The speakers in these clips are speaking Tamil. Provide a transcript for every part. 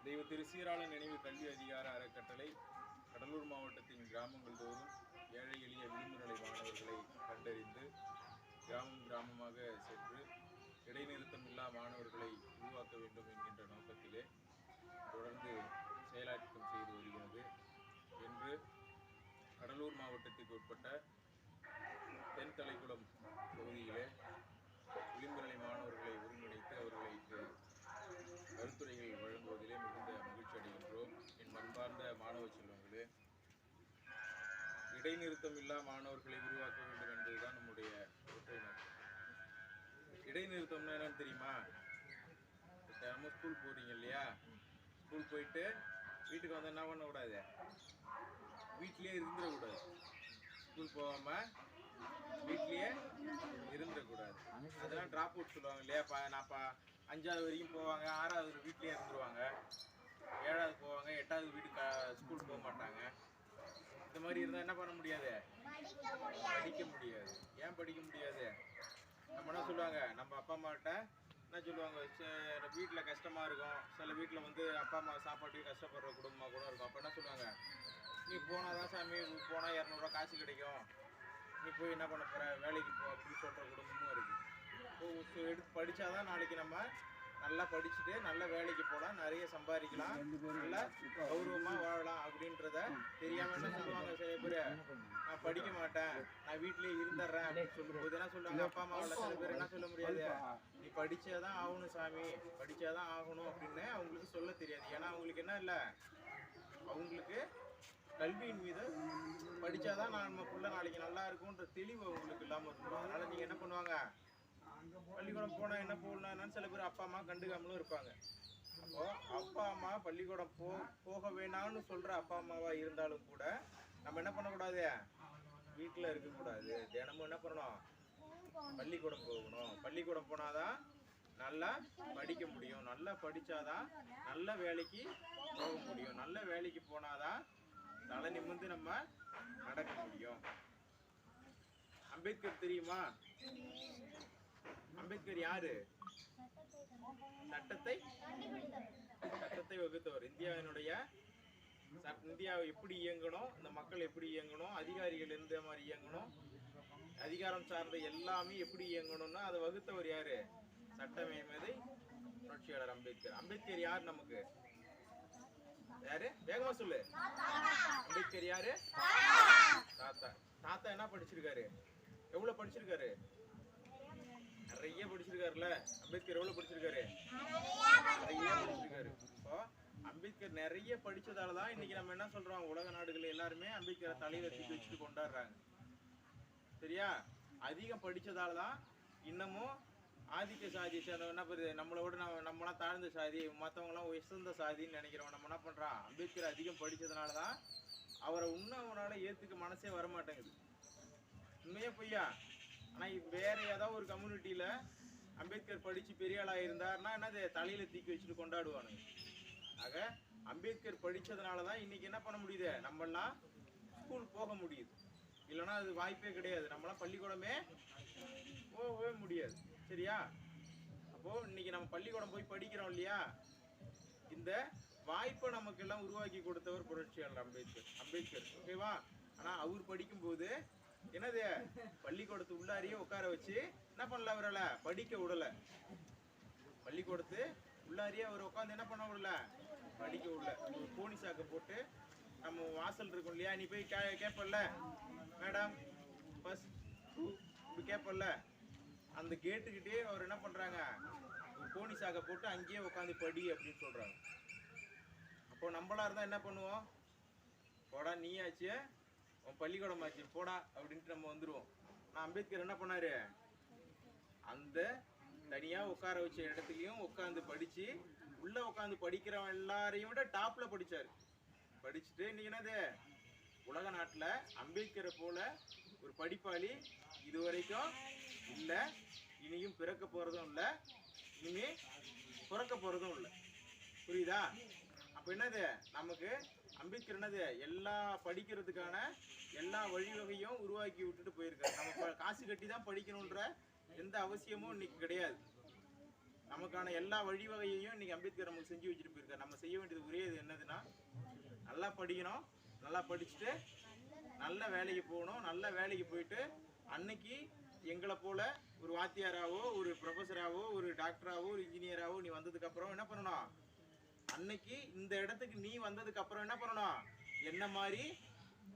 தெய்வ திரு சீராளன் நினைவு கல்வி அதிகார அறக்கட்டளை கடலூர் மாவட்டத்தின் கிராமங்கள் தோறும் ஏழை எளிய விளிம்பு நிலை மாணவர்களை கண்டறிந்து கிராமமாக சென்று இடைநிறுத்தம் இல்லா மாணவர்களை உருவாக்க வேண்டும் என்கின்ற நோக்கத்திலே தொடர்ந்து செயலாக்கம் செய்து வருகிறது. என்று கடலூர் மாவட்டத்திற்கு உட்பட்ட தென்தலைக்குளம் பகுதியிலே விளிம்பு நிலை மாணவர்களை ஒருங்கிணைத்து அவர்களுக்கு கருத்துரைகள் வழங்குவதிலே மிகுந்த மகிழ்ச்சி அடைகின்றோம். என் அன்பார்ந்த மாணவ செல்வங்களே, இடைநிறுத்தம் இல்லா மாணவர்களை உருவாக்க வேண்டும் என்பதுதான் நம்முடைய ஒற்றை நோக்கம். இடைநிறுத்தம்னா என்னன்னு தெரியுமா? நம்ம ஸ்கூல் போறீங்க இல்லையா, ஸ்கூல் போயிட்டு வீட்டுக்கு வந்தால் என்ன பண்ணக்கூடாது, வீட்லேயே இருந்துடக்கூடாது. ஸ்கூல் போகாமல் வீட்லேயே இருந்துடக்கூடாது. அதெல்லாம் ட்ராப் அவுட் சொல்லுவாங்க இல்லையா. நான் 5வது வரைக்கும் போவாங்க, 6வது வீட்லேயே இருந்துருவாங்க, 7வது போவாங்க, 8வது வீட்டுக்கு ஸ்கூல் போக மாட்டாங்க. இந்த மாதிரி இருந்தால் என்ன பண்ண முடியாது, படிக்க முடியாது. ஏன் படிக்க முடியாது? நம்ம என்ன சொல்லுவாங்க, நம்ம அப்பா அம்மாட்ட என்ன சொல்லுவாங்க, வீட்டில் கஷ்டமாக இருக்கும். சில வீட்டில் வந்து அப்பா அம்மா சாப்பாட்டுக்கு கஷ்டப்படுற குடும்பமாக கூட இருக்கும். அப்போ என்ன சொல்லுவாங்க, நீ போனால் தான் சாமி, போனால் 200 காசு கிடைக்கும், நீ போய் என்ன பண்ண போகிற, வேலைக்கு போ அப்படின்னு சொல்கிற குடும்பமும் இருக்குது. இப்போ எடுத்து படித்தாதான் நாளைக்கு நம்ம நல்லா படிச்சுட்டு நல்ல வேலைக்கு போகலாம், நிறைய சம்பாதிக்கலாம், நல்லா கௌரவமாக வாழலாம் அப்படின்றத தெரியாமல் என்ன சொல்லுவாங்க சில பேர், நான் படிக்க மாட்டேன், நான் வீட்டிலேயே இருந்துடுறேன் அப்படின்னு சொல்லும்போது என்ன சொல்லுவாங்க, அப்பா அம்மாவில் சில பேர் என்ன சொல்ல முடியாது, நீ படித்தாதான் ஆகணும் சாமி, படித்தாதான் ஆகணும் அப்படின்னு அவங்களுக்கு சொல்ல தெரியாது. ஏன்னா அவங்களுக்கு என்ன இல்லை, அவங்களுக்கு கல்வியின் மீது படித்தாதான் நம்ம பிள்ளை நாளைக்கு நல்லா இருக்கும்ன்ற தெளிவு அவங்களுக்கு இல்லாமல் இருக்கும். அதனால் நீங்கள் என்ன பண்ணுவாங்க, பள்ளிக்கூடம் போனால் என்ன போகலான்னு சில பேர் அப்பா அம்மா கண்டுக்காமலும் இருப்பாங்க. அப்போது அப்பா அம்மா பள்ளிக்கூடம் போக வேணாம்னு சொல்கிற அப்பா அம்மாவாக இருந்தாலும் கூட நம்ம என்ன பண்ணக்கூடாது, வீட்டில் இருக்கக்கூடாது. தினமும் என்ன பண்ணணும், பள்ளிக்கூடம் போகணும். பள்ளிக்கூடம் போனாதான் நல்லா படிக்க முடியும், நல்லா படித்தாதான் நல்ல வேலைக்கு போக முடியும், நல்ல வேலைக்கு போனாதான் தலை நிமிர்ந்து நம்ம நடக்க முடியும். அம்பேத்கர் தெரியுமா? அம்பேத்கர் யாரு? சட்டத்தை வகுத்தவர். இந்தியாவை எப்படி இயங்கணும், இந்த மக்கள் எப்படி இயங்கணும், அதிகாரிகள் எந்த மாதிரி இயங்கணும், அதிகாரம் சார்ந்த எல்லாமே எப்படி இயங்கணும்னா அதை வகுத்தவர் யாரு? சட்டமேதை புரட்சியாளர் அம்பேத்கர். அம்பேத்கர் யார் நமக்கு? யாரு? வேகமா சொல்லு. அம்பேத்கர் யாரு? தாத்தா. தாத்தா என்ன படிச்சிருக்காரு, எவ்வளவு படிச்சிருக்காரு? நிறைய படிச்சிருக்காருல்ல. அம்பேத்கர் எவ்வளவு படிச்சிருக்காரு? நிறைய படிச்சிருக்காரு. இப்போ அம்பேத்கர் நிறைய படிச்சதாலதான் இன்னைக்கு நம்ம என்ன சொல்றோம், உலக நாடுகள் எல்லாருமே அம்பேத்கரை தலையில தூக்கி வச்சுட்டு கொண்டாடுறாங்க. சரியா? அதிகம் படிச்சதாலதான் இன்னமும் ஆதிக்க சாதியை சேர்ந்தவங்க என்ன பண்ணுது, நம்மளாம் தாழ்ந்த சாதி, மற்றவங்களாம் உயர்ந்த சாதின்னு நினைக்கிறவங்க நம்ம என்ன பண்றான், அம்பேத்கர் அதிகம் படிச்சதுனாலதான் அவரை இன்னும் அவனால ஏத்துக்க மனசே வரமாட்டேங்குது. உண்மையே பொய்யா? ஆனா வேற ஏதாவது ஒரு கம்யூனிட்டியில அம்பேத்கர் படிச்சு பெரிய ஆளா இருந்தாருன்னா என்னது, தலையில தூக்கி வச்சுட்டு கொண்டாடுவானுங்க. ஆக அம்பேத்கர் படிச்சதுனாலதான் இன்னைக்கு என்ன பண்ண முடியுது, நம்மளாம் ஸ்கூல் போக முடியுது. இல்லைன்னா அது வாய்ப்பே கிடையாது, நம்மளாம் பள்ளிக்கூடமே போகவே முடியாது. சரியா? அப்போ இன்னைக்கு நம்ம பள்ளிக்கூடம் போய் படிக்கிறோம் இல்லையா, இந்த வாய்ப்பை நமக்கு எல்லாம் உருவாக்கி கொடுத்தவர் புரட்சியாளர் அம்பேத்கர். ஓகேவா? ஆனா அவர் படிக்கும்போது என்னது, பள்ளிக்கூடத்து உள்ளாரியே உட்கார வச்சு என்ன பண்ணல, அவரால் படிக்க விடல. பள்ளிக்கூடத்து உள்ளாரியே அவர் உட்காந்து என்ன பண்ண விடல, படிக்க விடல. ஒரு கோணி சாக்கை போட்டு நம்ம வாசல் இருக்கும் இல்லையா, நீ போய் கேட்பல்ல, மேடம் ஃபர்ஸ்ட் 2 இப்படி கேட்பல்ல, அந்த கேட்டுக்கிட்டே அவர் என்ன பண்றாங்க, ஒரு கோணி சாக்கை போட்டு அங்கேயே உட்காந்து படி அப்படின்னு சொல்றாங்க. அப்போ நம்மளா இருந்தா என்ன பண்ணுவோம், போடா நீயாச்சு, உன் பள்ளிக்கூடம் ஆச்சு போடா அப்படின்ட்டு நம்ம வந்துடுவோம். நான் அம்பேத்கர் என்ன பண்ணாரு, அந்த தனியா உட்கார வச்ச இடத்துலையும் உட்காந்து படிச்சு, உள்ள உட்காந்து படிக்கிறவன் எல்லாரையும் விட டாப்ல படிச்சாரு. படிச்சுட்டு இன்னைக்கு என்னது, உலக நாட்டுல அம்பேத்கரை போல ஒரு படிப்பாளி இதுவரைக்கும் இல்ல, இனியும் பிறக்க போறதும் இல்லை, இனிமே பிறக்க போறதும் இல்லை. புரியுதா? அப்ப என்னது, நமக்கு அம்பேத்கர் என்னது, எல்லா படிக்கிறதுக்கான எல்லா வழிவகையும் உருவாக்கி விட்டுட்டு போயிருக்காரு. நம்ம காசு கட்டி தான் படிக்கணுன்ற எந்த அவசியமும் இன்னைக்கு கிடையாது. நமக்கான எல்லா வழிவகையையும் இன்னைக்கு அம்பேத்கர் நமக்கு செஞ்சு வச்சுட்டு போயிருக்காரு. நம்ம செய்ய வேண்டியது ஒரே இது என்னதுன்னா, நல்லா படிக்கணும், நல்லா படிச்சுட்டு நல்ல வேலைக்கு போகணும். நல்ல வேலைக்கு போயிட்டு அன்னைக்கு எங்களை போல ஒரு வாத்தியாராவோ, ஒரு ப்ரொஃபஸராவோ, ஒரு டாக்டராவோ, ஒரு இன்ஜினியராவோ நீ வந்ததுக்கு அப்புறம் என்ன பண்ணணும்? அன்னைக்கு இந்த இடத்துக்கு நீ வந்ததுக்கு அப்புறம் என்ன பண்ணணும்? என்ன மாதிரி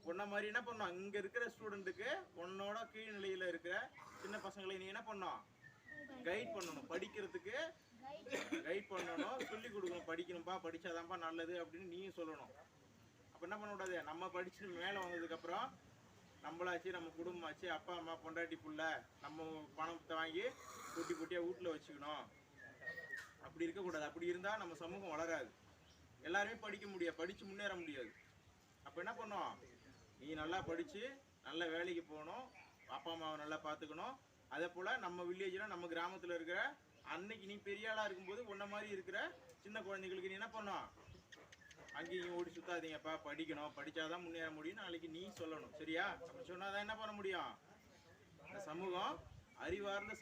உன்ன மாதிரி என்ன பண்ணணும்? இங்க இருக்கிற ஸ்டூடெண்ட்டுக்கு உன்னோட கீழ்நிலையில இருக்கிற சின்ன பசங்களை நீ என்ன பண்ணணும்? கைட் பண்ணணும். படிக்கிறதுக்கு கைட் பண்ணணும், சொல்லி கொடுக்கணும். படிக்கணும்பா, படிச்சாதான்ப்பா நல்லது அப்படின்னு நீயும் சொல்லணும். அப்ப என்ன பண்ணக்கூடாது? நம்ம படிச்சு மேலே வந்ததுக்கு அப்புறம் நம்மளாச்சு, நம்ம குடும்பமாச்சு, அப்பா அம்மா பொண்டாட்டி புள்ள, நம்ம பணத்தை வாங்கி குட்டி குட்டியா வீட்டுல வச்சுக்கணும். அப்படி இருக்கக்கூடாது. அப்படி இருந்தா நம்ம சமூகம் வளராது. எல்லாருமே படிக்க முடியாது, படிச்சு முன்னேற முடியாது. அப்ப என்ன பண்ணும்? நீ நல்லா படிச்சு நல்ல வேலைக்கு போகணும், அப்பா அம்மாவை நல்லா பார்த்துக்கணும். அதே போல நம்ம வில்லேஜ்ல, நம்ம கிராமத்துல இருக்கிற அன்னைக்கு நீ பெரிய ஆளா இருக்கும்போது உன்ன மாதிரி இருக்கிற சின்ன குழந்தைகளுக்கு நீ என்ன பண்ணும்? அங்கேயும் ஓடி சுத்தாதீங்கப்பா, படிக்கணும், படிச்சாதான் முன்னேற முடியும் நாளைக்கு நீ சொல்லணும். சரியா? அப்படி சொன்னாதான் என்ன பண்ண முடியும்? இந்த சமூகம் அறிவார்ந்த